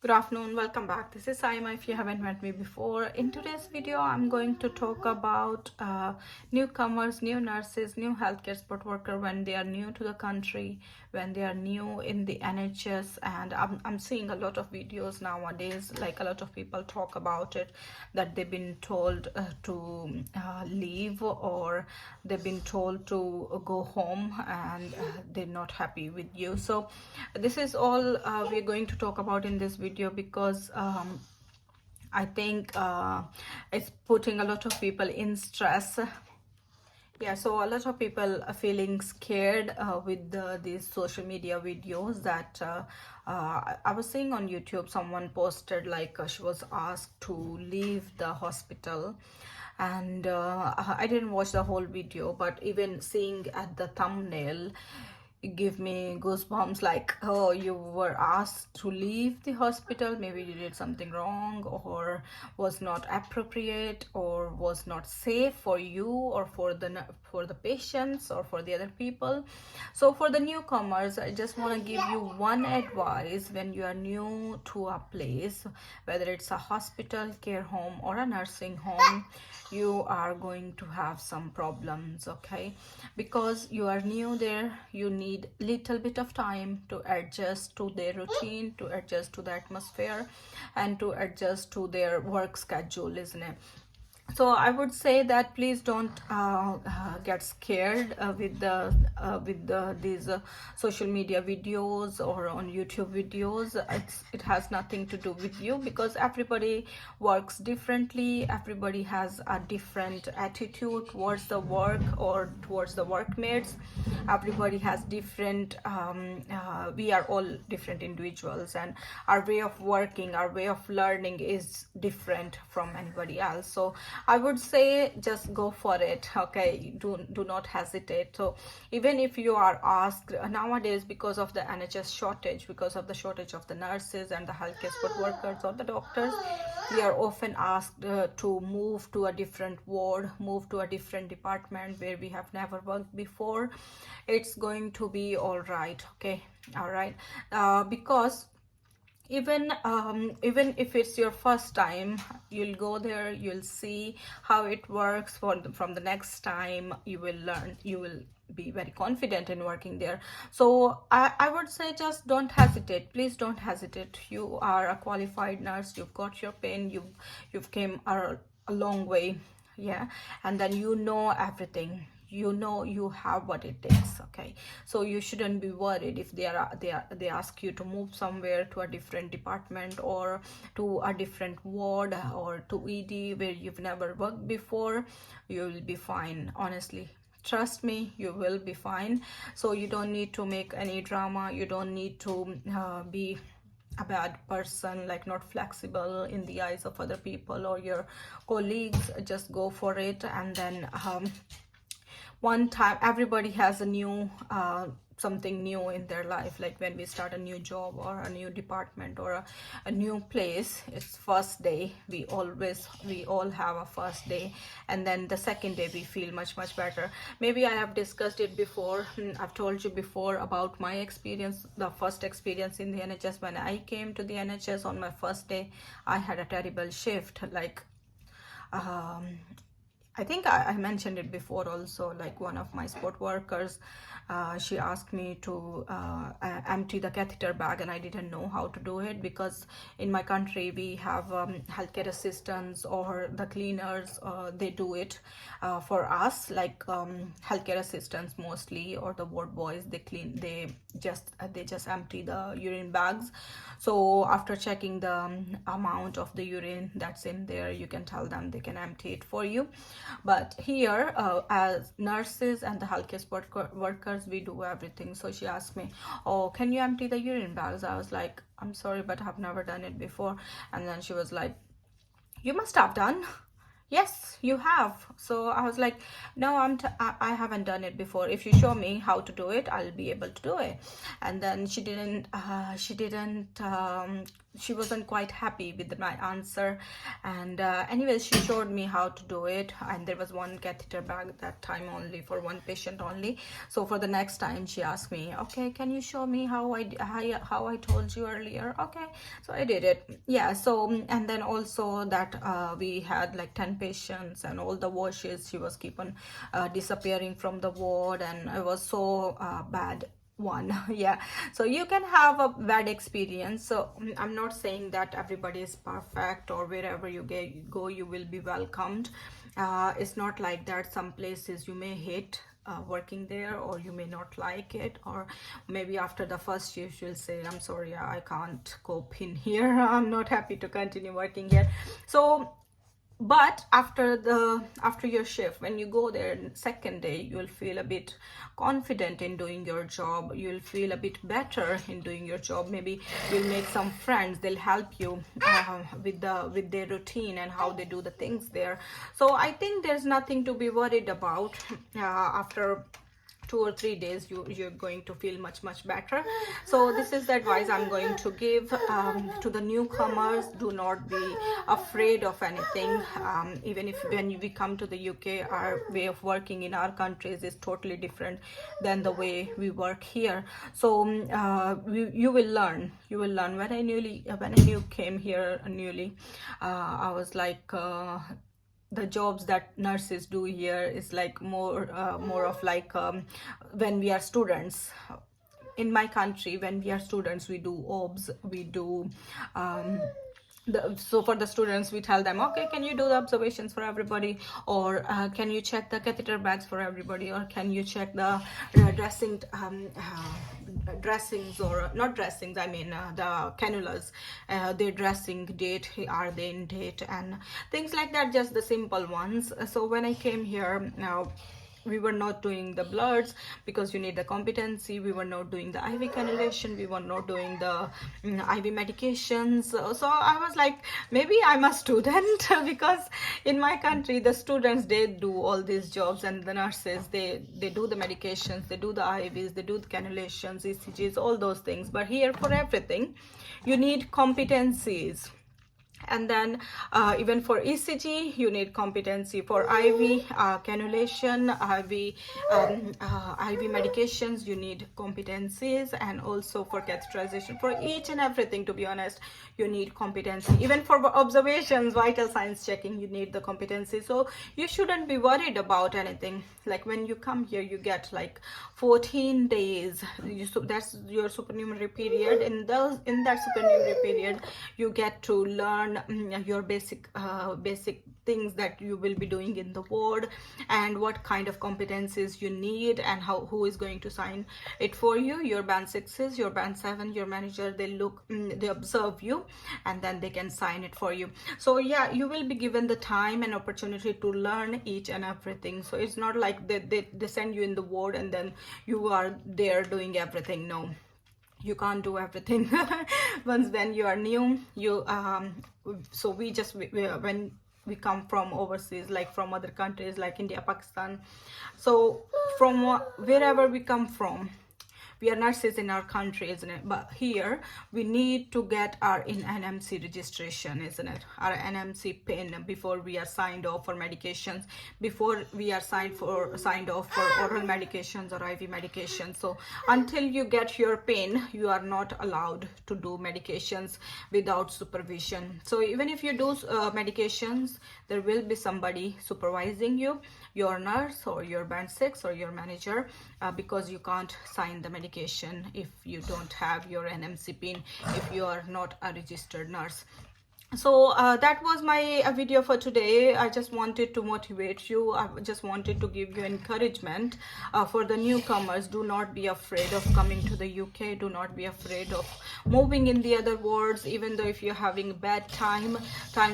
Good afternoon, welcome back. This is Saima. If you haven't met me before, in today's video I'm going to talk about newcomers, new nurses, new healthcare support worker when they are new to the country, when they are new in the NHS. And I'm seeing a lot of videos nowadays, like a lot of people talk about it, that they've been told to leave, or they've been told to go home, and they're not happy with you. So this is all we're going to talk about in this video, because I think it's putting a lot of people in stress. Yeah, so a lot of people are feeling scared with these social media videos that I was seeing on YouTube. Someone posted like she was asked to leave the hospital, and I didn't watch the whole video, but even seeing at the thumbnail, it gave me goosebumps, like, oh, you were asked to leave the hospital, maybe you did something wrong, or was not appropriate, or was not safe for you, or for the patients, or for the other people. So for the newcomers, I just want to give you one advice. When you are new to a place, whether it's a hospital, care home, or a nursing home, you are going to have some problems, okay? Because you are new there, you need little bit of time to adjust to their routine, to adjust to the atmosphere, and to adjust to their work schedule, isn't it? So I would say that please don't get scared with these social media videos or on YouTube videos. It has nothing to do with you, because everybody works differently, everybody has a different attitude towards the work or towards the workmates. Everybody has different we are all different individuals, and our way of working, our way of learning is different from anybody else. So I would say just go for it, okay? Do not hesitate. So even if you are asked nowadays, because of the NHS shortage, because of the shortage of the nurses and the healthcare support workers or the doctors, we are often asked to move to a different ward, move to a different department where we have never worked before. It's going to be all right, okay? All right. Because even if it's your first time, you'll go there, you'll see how it works. From the next time, you will learn, you will be very confident in working there. So I would say just don't hesitate. Please don't hesitate. You are a qualified nurse, you've got your pin, you've came a long way, yeah, and then you know everything, you know you have what it takes, okay? So you shouldn't be worried if they ask you to move somewhere to a different department, or to a different ward, or to ED where you've never worked before. You will be fine, honestly, trust me, you will be fine. So you don't need to make any drama, you don't need to be a bad person, like not flexible in the eyes of other people or your colleagues. Just go for it. And then one time, everybody has a new something new in their life, like when we start a new job or a new department or a new place. It's first day, we all have a first day, and then the second day we feel much better. Maybe I have discussed it before. I've told you before about my experience, the first experience in the NHS. When I came to the NHS on my first day, I had a terrible shift, like I think I mentioned it before also, like one of my sport workers, she asked me to empty the catheter bag, and I didn't know how to do it, because in my country we have healthcare assistants or the cleaners, they do it for us, like healthcare assistants mostly, or the ward boys, they just empty the urine bags. So after checking the amount of the urine that's in there, you can tell them they can empty it for you. But here, as nurses and the healthcare support workers, we do everything. So she asked me, oh, can you empty the urine bags? I was like, I'm sorry, but I've never done it before. And then she was like, you must have done, yes, you have. So I was like, no, I haven't done it before. If you show me how to do it, I'll be able to do it. And then she wasn't quite happy with my answer. And anyways, she showed me how to do it. And there was one catheter bag that time only for one patient only. So for the next time, she asked me, okay, can you show me how I told you earlier? Okay, so I did it. Yeah. So and then also that we had like 10 patients, and all the washes, she was keep on disappearing from the ward, and it was so bad one. Yeah, so you can have a bad experience. So I'm not saying that everybody is perfect, or wherever you go you will be welcomed. It's not like that. Some places you may hate working there, or you may not like it, or maybe after the first shift you'll say, I'm sorry, I can't cope in here. I'm not happy to continue working here. So but after your shift, when you go there second day, you'll feel a bit confident in doing your job. You'll feel a bit better in doing your job. Maybe you'll make some friends. They'll help you with their routine and how they do the things there. So I think there's nothing to be worried about. After 2 or 3 days you're going to feel much better. So this is the advice I'm going to give to the newcomers. Do not be afraid of anything. Even if when we come to the UK, our way of working in our countries is totally different than the way we work here. So you will learn. When I came here newly, I was like, the jobs that nurses do here is like more of like when we are students. In my country, when we are students, we do OBS, we do so for the students, we tell them, okay, can you do the observations for everybody, or can you check the catheter bags for everybody, or can you check the dressings, or not dressings, I mean the cannulas, their dressing date, are they in date, and things like that, just the simple ones. So when I came here now, we were not doing the bloods because you need the competency. We were not doing the IV cannulation. We were not doing the IV medications. So I was like, maybe I'm a student because in my country, the students, they do all these jobs, and the nurses, they do the medications, they do the IVs, they do the cannulations, ECGs, all those things. But here, for everything, you need competencies. And then even for ECG, you need competency. For IV cannulation, IV medications, you need competencies. And also for catheterization, for each and everything, to be honest, you need competency. Even for observations, vital signs checking, you need the competency. So you shouldn't be worried about anything. Like when you come here, you get like 14 days. That's your supernumerary period. In that supernumerary period, you get to learn your basic things that you will be doing in the ward, and what kind of competencies you need, and who is going to sign it for you. Your band 6s, your band 7, your manager, they observe you, and then they can sign it for you. So yeah, you will be given the time and opportunity to learn each and everything. So it's not like they send you in the ward and then you are there doing everything. No, you can't do everything. When you are new, so when we come from overseas, like from other countries like India, Pakistan, so from wherever we come from, we are nurses in our country, isn't it? But here we need to get our NMC registration, isn't it? Our NMC pin before we are signed off for medications, before we are signed off for oral medications or IV medications. So until you get your pin, you are not allowed to do medications without supervision. So even if you do medications, there will be somebody supervising you, your nurse or your band 6 or your manager, because you can't sign the medication if you don't have your NMC pin, if you are not a registered nurse. So that was my video for today. I just wanted to motivate you. I just wanted to give you encouragement for the newcomers. Do not be afraid of coming to the UK. Do not be afraid of moving in the other wards. Even though if you're having bad time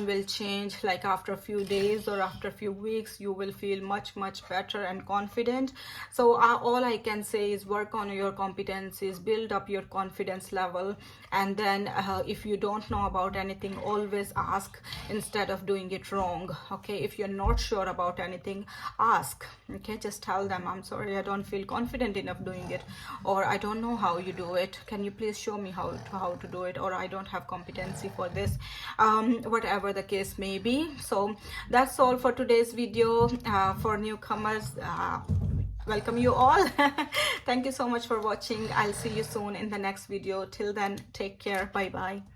will change. Like after a few days or after a few weeks, you will feel much better and confident. So all I can say is work on your competencies, build up your confidence level, and then if you don't know about anything, always always ask instead of doing it wrong. Okay, if you're not sure about anything, ask. Okay, just tell them, I'm sorry, I don't feel confident enough doing it, or I don't know how you do it, can you please show me how to do it, or I don't have competency for this, whatever the case may be. So that's all for today's video. For newcomers, welcome you all. Thank you so much for watching. I'll see you soon in the next video. Till then, take care. Bye bye.